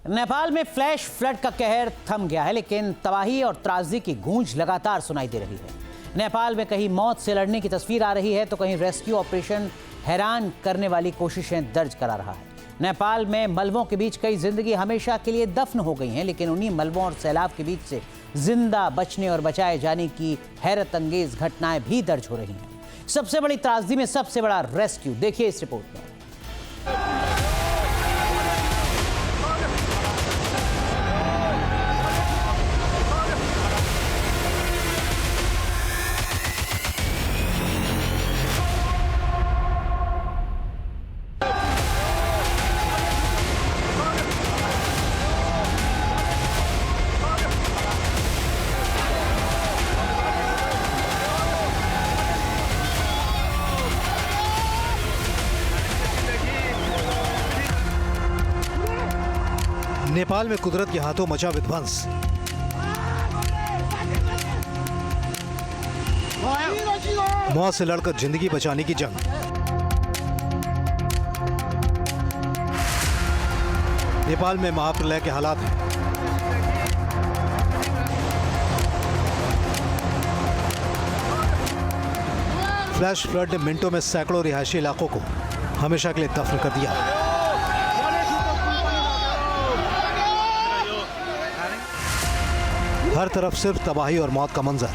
नेपाल में flash flood का कहर थम गया है, लेकिन तबाही और त्रासदी की गूंज लगातार सुनाई दे रही है। नेपाल में कहीं मौत से लड़ने की तस्वीर आ रही है तो कहीं रेस्क्यू ऑपरेशन हैरान करने वाली कोशिशें दर्ज करा रहा है। नेपाल में मलबों के बीच कई जिंदगी हमेशा के लिए दफन हो गई हैं, लेकिन उन्हीं मलबों और सैलाब के बीच से जिंदा बचने और बचाए जाने की हैरत अंगेज घटनाएं भी दर्ज हो रही हैं। सबसे बड़ी त्रासदी में सबसे बड़ा रेस्क्यू, देखिए इस रिपोर्ट में। नेपाल में कुदरत के हाथों मचा विध्वंस। मौत से लड़कर जिंदगी बचाने की जंग। नेपाल में महाप्रलय के हालात हैं। फ्लैश फ्लड ने मिनटों में सैकड़ों रिहायशी इलाकों को हमेशा के लिए दफन कर दिया। हर तरफ सिर्फ तबाही और मौत का मंजर।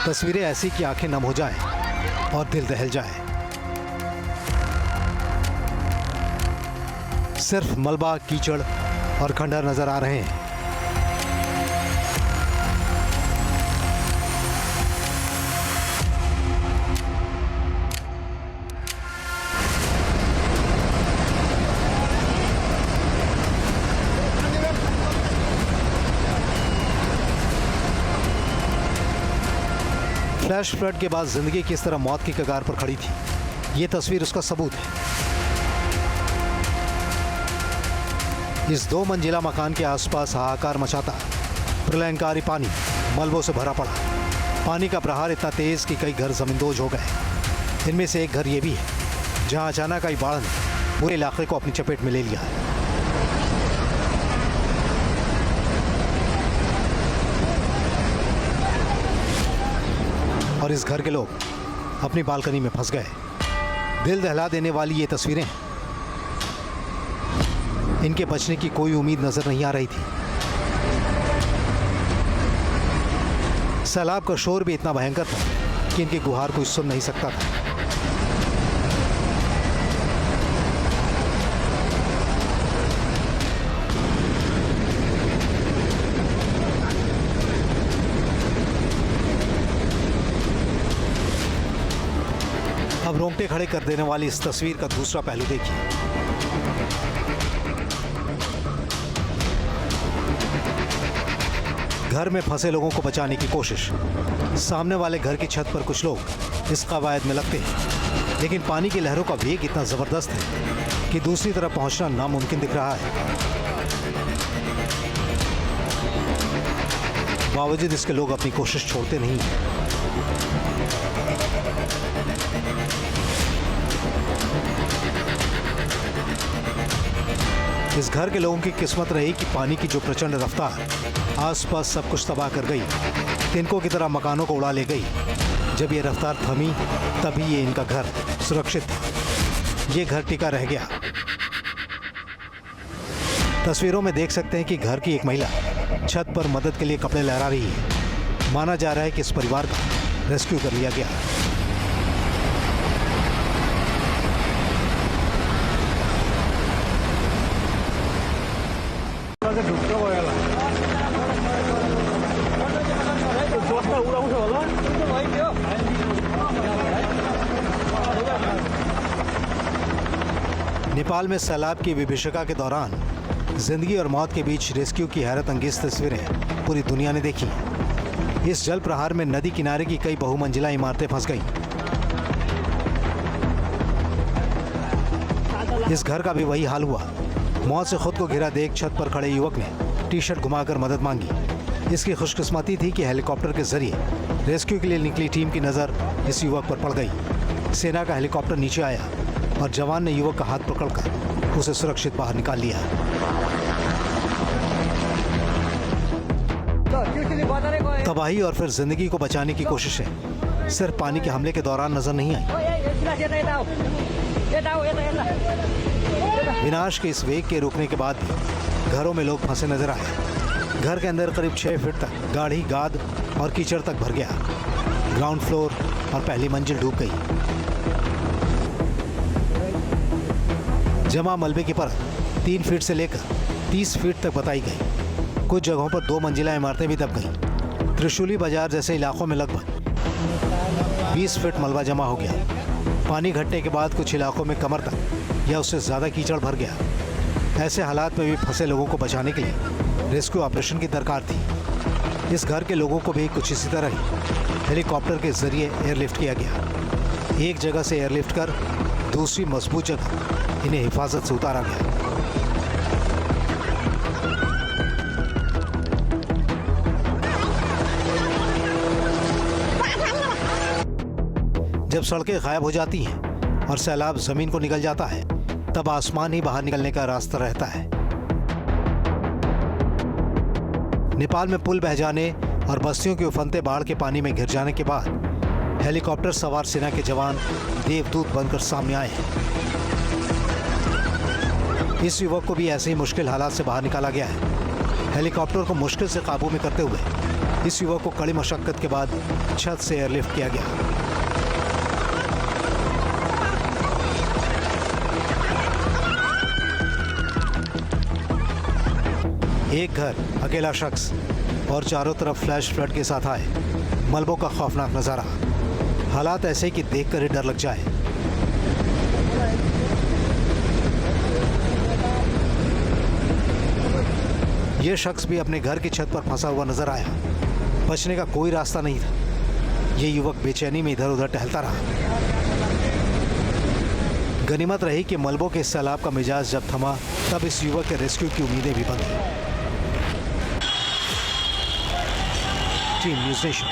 तस्वीरें ऐसी कि आंखें नम हो जाएं और दिल दहल जाए। सिर्फ मलबा, कीचड़ और खंडहर नजर आ रहे हैं। फ्लैश फ्लड के बाद जिंदगी किस तरह मौत की कगार पर खड़ी थी, ये तस्वीर उसका सबूत है। इस 2 मंजिला मकान के आसपास हाहाकार मचाता प्रलयंकारी पानी मलबों से भरा पड़ा। पानी का प्रहार इतना तेज कि कई घर जमींदोज हो गए। इनमें से एक घर ये भी है जहां अचानक आई बाढ़ ने पूरे इलाके को अपनी चपेट में ले लिया है। और इस घर के लोग अपनी बालकनी में फंस गए। दिल दहला देने वाली ये तस्वीरें, इनके बचने की कोई उम्मीद नजर नहीं आ रही थी। सैलाब का शोर भी इतना भयंकर था कि इनकी गुहार कोई सुन नहीं सकता था। अब रोंगटे खड़े कर देने वाली इस तस्वीर का दूसरा पहलू देखिए। घर में फंसे लोगों को बचाने की कोशिश। सामने वाले घर की छत पर कुछ लोग इस कवायद में लगते हैं, लेकिन पानी की लहरों का वेग इतना जबरदस्त है कि दूसरी तरफ पहुंचना नामुमकिन दिख रहा है। बावजूद इसके लोग अपनी कोशिश छोड़ते नहीं। इस घर के लोगों की किस्मत रही कि पानी की जो प्रचंड रफ्तार आसपास सब कुछ तबाह कर गई, तिनकों की तरह मकानों को उड़ा ले गई। जब ये रफ्तार थमी तभी ये इनका घर सुरक्षित था। ये घर टिका रह गया। तस्वीरों में देख सकते हैं कि घर की एक महिला छत पर मदद के लिए कपड़े लहरा रही है। माना जा रहा है कि इस परिवार का रेस्क्यू कर लिया गया। नेपाल में सैलाब की विभीषिका के दौरान जिंदगी और मौत के बीच रेस्क्यू की हैरत अंगेज तस्वीरें पूरी दुनिया ने देखी। इस जल प्रहार में नदी किनारे की कई बहुमंजिला इमारतें फंस गईं। इस घर का भी वही हाल हुआ। मौत से खुद को घिरा देख छत पर खड़े युवक ने टी शर्ट घुमाकर मदद मांगी। इसकी खुशकिस्मती थी कि हेलीकॉप्टर के जरिए रेस्क्यू के लिए निकली टीम की नज़र इस युवक पर पड़ गई। सेना का हेलीकॉप्टर नीचे आया और जवान ने युवक का हाथ पकड़कर उसे सुरक्षित बाहर निकाल लिया। तबाही और फिर जिंदगी को बचाने की कोशिशें सिर्फ पानी के हमले के दौरान नजर नहीं आई। विनाश के इस वेग के रुकने के बाद भी घरों में लोग फंसे नजर आए। घर के अंदर करीब 6 फीट तक गाढ़ी गाद और कीचड़ तक भर गया। ग्राउंड फ्लोर और पहली मंजिल डूब गई। जमा मलबे की परत 3 फीट से लेकर 30 फीट तक बताई गई। कुछ जगहों पर 2 मंजिला इमारतें भी दब गईं। त्रिशूली बाजार जैसे इलाकों में लगभग 20 फीट मलबा जमा हो गया। पानी घटने के बाद कुछ इलाकों में कमर तक या उससे ज़्यादा कीचड़ भर गया। ऐसे हालात में भी फंसे लोगों को बचाने के लिए रेस्क्यू ऑपरेशन की दरकार थी। इस घर के लोगों को भी कुछ इसी तरह ही हेलीकॉप्टर के जरिए एयरलिफ्ट किया गया। एक जगह से एयरलिफ्ट कर दूसरी मजबूत जगह इन्हें हिफाजत से उतारा गया। जब सड़कें गायब हो जाती हैं और सैलाब जमीन को निगल जाता है, तब आसमान ही बाहर निकलने का रास्ता रहता है। नेपाल में पुल बह जाने और बस्तियों के उफनते बाढ़ के पानी में घिर जाने के बाद हेलीकॉप्टर सवार सेना के जवान देवदूत बनकर सामने आए हैं। इस युवक को भी ऐसे ही मुश्किल हालात से बाहर निकाला गया है। हेलीकॉप्टर को मुश्किल से काबू में करते हुए इस युवक को कड़ी मशक्कत के बाद छत से एयरलिफ्ट किया गया। एक घर, अकेला शख्स और चारों तरफ फ्लैश फ्लड के साथ आए मलबों का खौफनाक नजारा। हालात ऐसे कि देखकर ही डर लग जाए। यह शख्स भी अपने घर की छत पर फंसा हुआ नजर आया। बचने का कोई रास्ता नहीं था। यह युवक बेचैनी में इधर उधर टहलता रहा। गनीमत रही कि मलबों के इस सैलाब का मिजाज जब थमा, तब इस युवक के रेस्क्यू की उम्मीदें भी बंद। Team news nation.